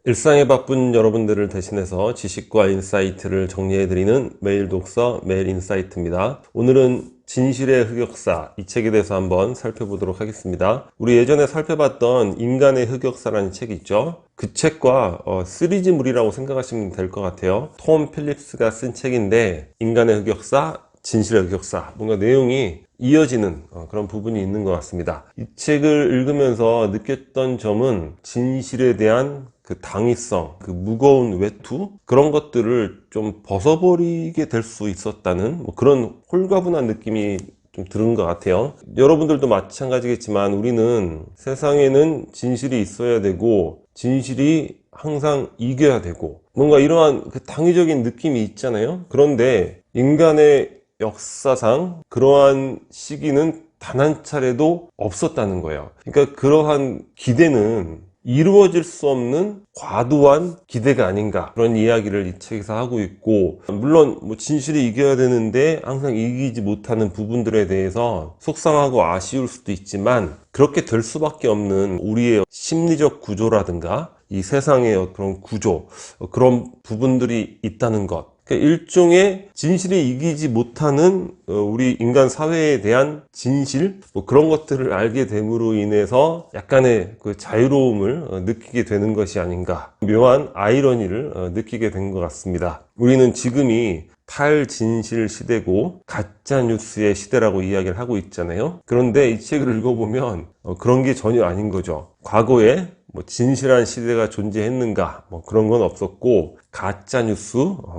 일상에 바쁜 여러분들을 대신해서 지식과 인사이트를 정리해드리는 매일 독서, 매일 인사이트입니다. 오늘은 진실의 흑역사, 이 책에 대해서 한번 살펴보도록 하겠습니다. 우리 예전에 살펴봤던 인간의 흑역사라는 책이 있죠. 그 책과 시리즈물이라고 생각하시면 될 것 같아요. 톰 필립스가 쓴 책인데 인간의 흑역사, 진실의 흑역사, 뭔가 내용이 이어지는 그런 부분이 있는 것 같습니다. 이 책을 읽으면서 느꼈던 점은 진실에 대한 그 당위성, 그 무거운 외투, 그런 것들을 좀 벗어버리게 될 수 있었다는 그런 홀가분한 느낌이 좀 들은 것 같아요. 여러분들도 마찬가지겠지만 우리는 세상에는 진실이 있어야 되고 진실이 항상 이겨야 되고 뭔가 이러한 그 당위적인 느낌이 있잖아요. 그런데 인간의 역사상 그러한 시기는 단 한 차례도 없었다는 거예요. 그러니까 그러한 기대는 이루어질 수 없는 과도한 기대가 아닌가, 그런 이야기를 이 책에서 하고 있고, 물론 진실이 이겨야 되는데 항상 이기지 못하는 부분들에 대해서 속상하고 아쉬울 수도 있지만 그렇게 될 수밖에 없는 우리의 심리적 구조라든가 이 세상의 그런 구조, 그런 부분들이 있다는 것, 그러니까 일종의 진실이 이기지 못하는 우리 인간 사회에 대한 진실, 그런 것들을 알게 됨으로 인해서 약간의 그 자유로움을 느끼게 되는 것이 아닌가, 묘한 아이러니를 느끼게 된 것 같습니다. 우리는 지금이 탈진실 시대고 가짜뉴스의 시대라고 이야기를 하고 있잖아요. 그런데 이 책을 읽어보면 그런 게 전혀 아닌 거죠. 과거에 진실한 시대가 존재했는가, 그런 건 없었고 가짜뉴스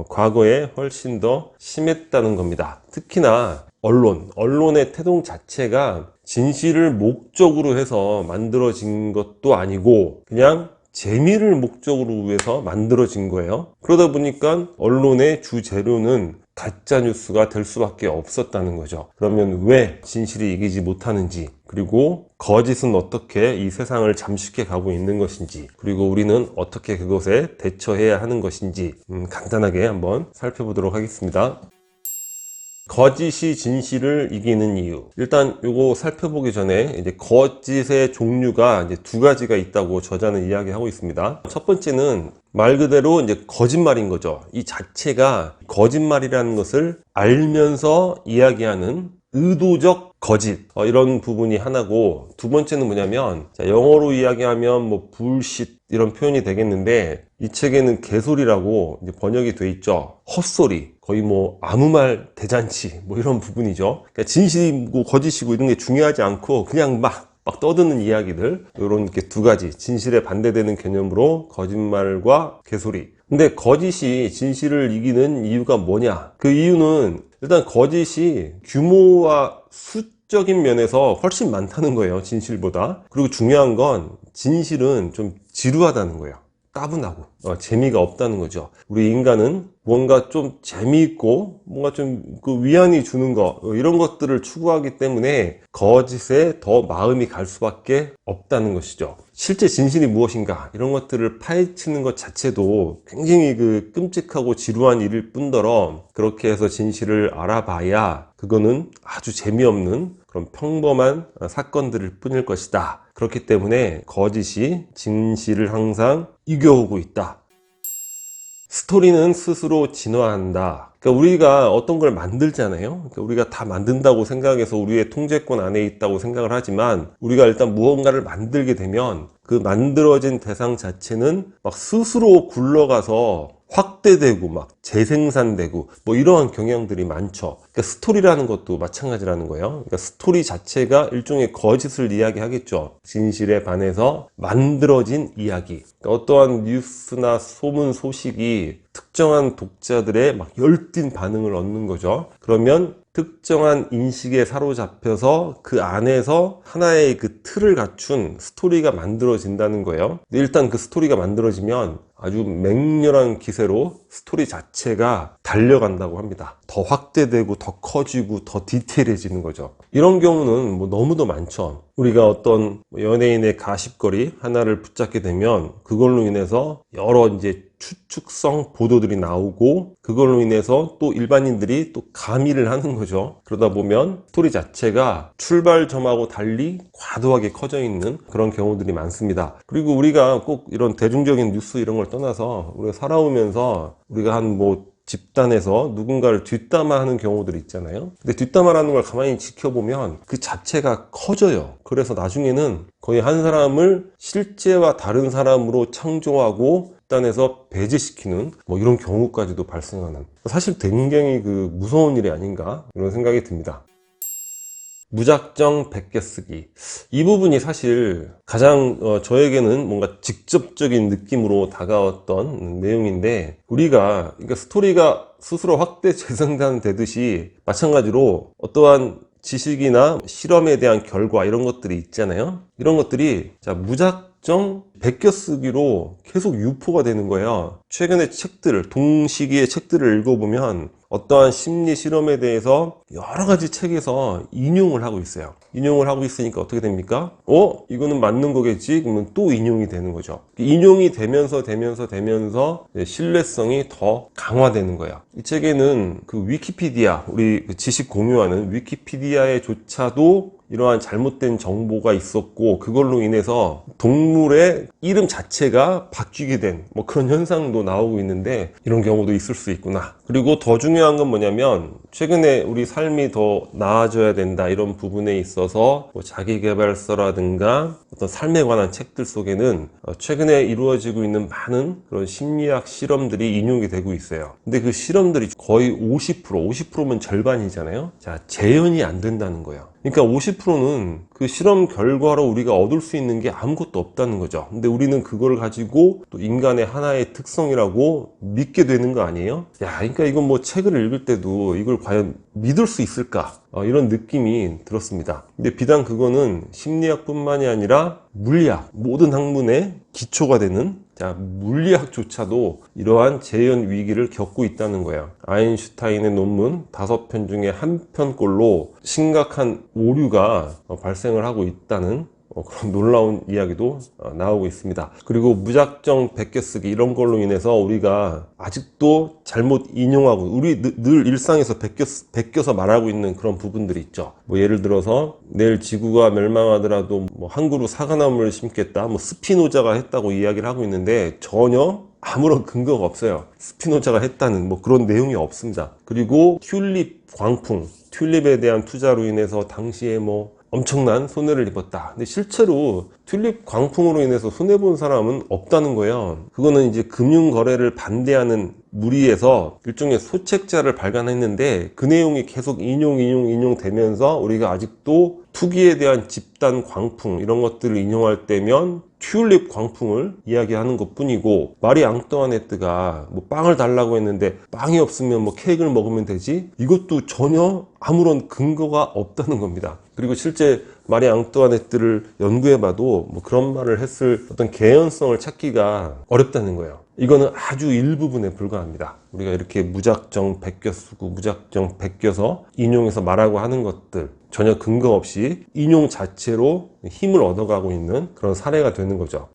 과거에 훨씬 더 심했다는 겁니다. 특히나 언론의 태동 자체가 진실을 목적으로 해서 만들어진 것도 아니고 그냥 재미를 목적으로 해서 만들어진 거예요. 그러다 보니까 언론의 주 재료는 가짜뉴스가 될 수밖에 없었다는 거죠. 그러면 왜 진실이 이기지 못하는지, 그리고 거짓은 어떻게 이 세상을 잠식해 가고 있는 것인지, 그리고 우리는 어떻게 그것에 대처해야 하는 것인지 간단하게 한번 살펴보도록 하겠습니다. 거짓이 진실을 이기는 이유. 일단 요거 살펴보기 전에 이제 거짓의 종류가 이제 두 가지가 있다고 저자는 이야기하고 있습니다. 첫 번째는 말 그대로 이제 거짓말인 거죠. 이 자체가 거짓말이라는 것을 알면서 이야기하는 의도적 거짓, 이런 부분이 하나고, 두 번째는 뭐냐면, 영어로 이야기하면 bullshit 이런 표현이 되겠는데, 이 책에는 개소리라고 이제 번역이 돼 있죠. 헛소리, 거의 아무 말 대잔치 이런 부분이죠. 그러니까 진실이고 거짓이고 이런 게 중요하지 않고 그냥 막 떠드는 이야기들, 이런 이렇게 두 가지 진실에 반대되는 개념으로 거짓말과 개소리. 근데 거짓이 진실을 이기는 이유가 뭐냐? 그 이유는 일단 거짓이 규모와 수적인 면에서 훨씬 많다는 거예요, 진실보다. 그리고 중요한 건 진실은 좀 지루하다는 거예요. 따분하고 재미가 없다는 거죠. 우리 인간은 뭔가 좀 재미있고 뭔가 좀 그 위안이 주는 거, 이런 것들을 추구하기 때문에 거짓에 더 마음이 갈 수밖에 없다는 것이죠. 실제 진실이 무엇인가, 이런 것들을 파헤치는 것 자체도 굉장히 그 끔찍하고 지루한 일일 뿐더러, 그렇게 해서 진실을 알아봐야 그거는 아주 재미없는 그런 평범한 사건들일 뿐일 것이다. 그렇기 때문에 거짓이 진실을 항상 이겨오고 있다. 스토리는 스스로 진화한다. 그러니까 우리가 어떤 걸 만들잖아요. 그러니까 우리가 다 만든다고 생각해서 우리의 통제권 안에 있다고 생각을 하지만, 우리가 일단 무언가를 만들게 되면 그 만들어진 대상 자체는 막 스스로 굴러가서 확대되고 재생산되고 이러한 경향들이 많죠. 그러니까 스토리라는 것도 마찬가지라는 거예요. 그러니까 스토리 자체가 일종의 거짓을 이야기하겠죠. 진실에 반해서 만들어진 이야기. 그러니까 어떠한 뉴스나 소문 소식이 특정한 독자들의 열띤 반응을 얻는 거죠. 그러면 특정한 인식에 사로잡혀서 그 안에서 하나의 그 틀을 갖춘 스토리가 만들어진다는 거예요. 근데 일단 그 스토리가 만들어지면 아주 맹렬한 기세로 스토리 자체가 달려간다고 합니다. 더 확대되고 더 커지고 더 디테일해지는 거죠. 이런 경우는 너무도 많죠. 우리가 어떤 연예인의 가십거리 하나를 붙잡게 되면 그걸로 인해서 여러 이제 추측성 보도들이 나오고 그걸로 인해서 또 일반인들이 또 가미를 하는 거죠. 그러다 보면 스토리 자체가 출발점하고 달리 과도하게 커져 있는 그런 경우들이 많습니다. 그리고 우리가 꼭 이런 대중적인 뉴스 이런 걸 떠나서 우리가 살아오면서 우리가 한 집단에서 누군가를 뒷담화하는 경우들이 있잖아요. 근데 뒷담화라는 걸 가만히 지켜보면 그 자체가 커져요. 그래서 나중에는 거의 한 사람을 실제와 다른 사람으로 창조하고 집단에서 배제시키는 이런 경우까지도 발생하는, 사실 굉장히 무서운 일이 아닌가 이런 생각이 듭니다. 무작정 베껴쓰기, 이 부분이 사실 가장 저에게는 뭔가 직접적인 느낌으로 다가왔던 내용인데, 우리가 그러니까 스토리가 스스로 확대 재생산되듯이 마찬가지로 어떠한 지식이나 실험에 대한 결과 이런 것들이 있잖아요. 이런 것들이 무작정 베껴쓰기로 계속 유포가 되는 거예요. 최근에 동시기의 책들을 읽어보면 어떠한 심리 실험에 대해서 여러 가지 책에서 인용을 하고 있어요. 인용을 하고 있으니까 어떻게 됩니까? 이거는 맞는 거겠지? 그러면 또 인용이 되는 거죠. 인용이 되면서 신뢰성이 더 강화되는 거예요. 이 책에는 위키피디아, 우리 지식 공유하는 위키피디아에조차도 이러한 잘못된 정보가 있었고, 그걸로 인해서 동물의 이름 자체가 바뀌게 된 그런 현상도 나오고 있는데, 이런 경우도 있을 수 있구나. 그리고 더 중요한 건 뭐냐면, 최근에 우리 삶이 더 나아져야 된다 이런 부분에 있어서 자기계발서라든가 어떤 삶에 관한 책들 속에는 최근에 이루어지고 있는 많은 그런 심리학 실험들이 인용이 되고 있어요. 근데 그 실험들이 거의 50%면 절반이잖아요. 재현이 안 된다는 거예요. 그러니까 50%는 그 실험 결과로 우리가 얻을 수 있는 게 아무것도 없다는 거죠. 근데 우리는 그걸 가지고 또 인간의 하나의 특성이라고 믿게 되는 거 아니에요? 그러니까 이건 책을 읽을 때도 이걸 과연 믿을 수 있을까? 이런 느낌이 들었습니다. 근데 비단 그거는 심리학뿐만이 아니라 물리학, 모든 학문의 기초가 되는 물리학조차도 이러한 재현 위기를 겪고 있다는 거예요. 아인슈타인의 논문 5편 중에 1편꼴로 심각한 오류가 발생을 하고 있다는 그런 놀라운 이야기도 나오고 있습니다. 그리고 무작정 베껴쓰기 이런 걸로 인해서 우리가 아직도 잘못 인용하고, 우리 늘 일상에서 베껴서 말하고 있는 그런 부분들이 있죠. 예를 들어서 내일 지구가 멸망하더라도 한 그루 사과나무를 심겠다, 스피노자가 했다고 이야기를 하고 있는데 전혀 아무런 근거가 없어요. 스피노자가 했다는 그런 내용이 없습니다. 그리고 튤립에 대한 투자로 인해서 당시에 엄청난 손해를 입었다. 근데 실제로 튤립 광풍으로 인해서 손해본 사람은 없다는 거예요. 그거는 이제 금융거래를 반대하는 무리에서 일종의 소책자를 발간했는데, 그 내용이 계속 인용되면서 우리가 아직도 투기에 대한 집단 광풍 이런 것들을 인용할 때면 튤립 광풍을 이야기하는 것 뿐이고, 마리 앙뚜아네트가 빵을 달라고 했는데 빵이 없으면 케이크를 먹으면 되지, 이것도 전혀 아무런 근거가 없다는 겁니다. 그리고 실제 마리 앙뚜아네트를 연구해봐도 그런 말을 했을 어떤 개연성을 찾기가 어렵다는 거예요. 이거는 아주 일부분에 불과합니다. 우리가 이렇게 무작정 베껴 쓰고 무작정 베껴서 인용해서 말하고 하는 것들, 전혀 근거 없이 인용 자체로 힘을 얻어가고 있는 그런 사례가 되는 거죠.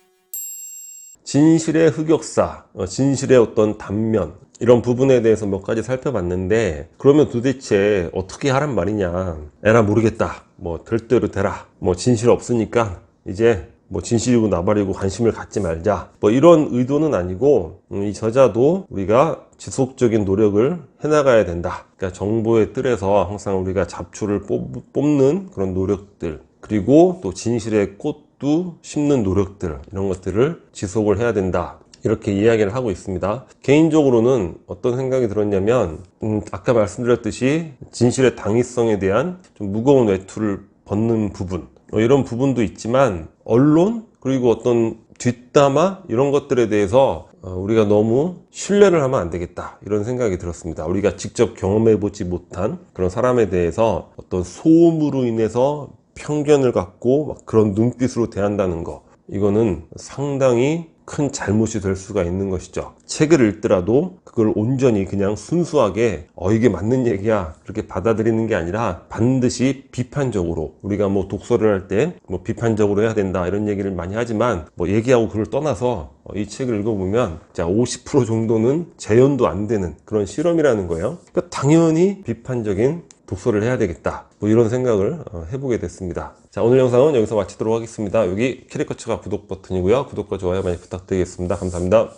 진실의 흑역사, 진실의 어떤 단면, 이런 부분에 대해서 몇 가지 살펴봤는데, 그러면 도대체 어떻게 하란 말이냐. 에라 모르겠다, 될 대로 되라, 진실 없으니까 이제 진실이고 나발이고 관심을 갖지 말자, 이런 의도는 아니고, 이 저자도 우리가 지속적인 노력을 해나가야 된다. 그러니까 정보의 뜰에서 항상 우리가 잡초를 뽑는 그런 노력들, 그리고 또 진실의 꽃도 심는 노력들, 이런 것들을 지속을 해야 된다, 이렇게 이야기를 하고 있습니다. 개인적으로는 어떤 생각이 들었냐면, 아까 말씀드렸듯이 진실의 당위성에 대한 좀 무거운 외투를 벗는 부분, 이런 부분도 있지만, 언론 그리고 어떤 뒷담화 이런 것들에 대해서 우리가 너무 신뢰를 하면 안 되겠다, 이런 생각이 들었습니다. 우리가 직접 경험해보지 못한 그런 사람에 대해서 어떤 소음으로 인해서 편견을 갖고 그런 눈빛으로 대한다는 거, 이거는 상당히 큰 잘못이 될 수가 있는 것이죠. 책을 읽더라도 그걸 온전히 그냥 순수하게 이게 맞는 얘기야 그렇게 받아들이는 게 아니라 반드시 비판적으로, 우리가 뭐 독서를 할 때 뭐 비판적으로 해야 된다 이런 얘기를 많이 하지만 뭐 얘기하고 그걸 떠나서 이 책을 읽어보면 자 50% 정도는 재현도 안 되는 그런 실험이라는 거예요. 그러니까 당연히 비판적인 독서를 해야 되겠다, 뭐 이런 생각을 해보게 됐습니다. 자, 오늘 영상은 여기서 마치도록 하겠습니다. 여기 캐리커처가 구독 버튼이고요. 구독과 좋아요 많이 부탁드리겠습니다. 감사합니다.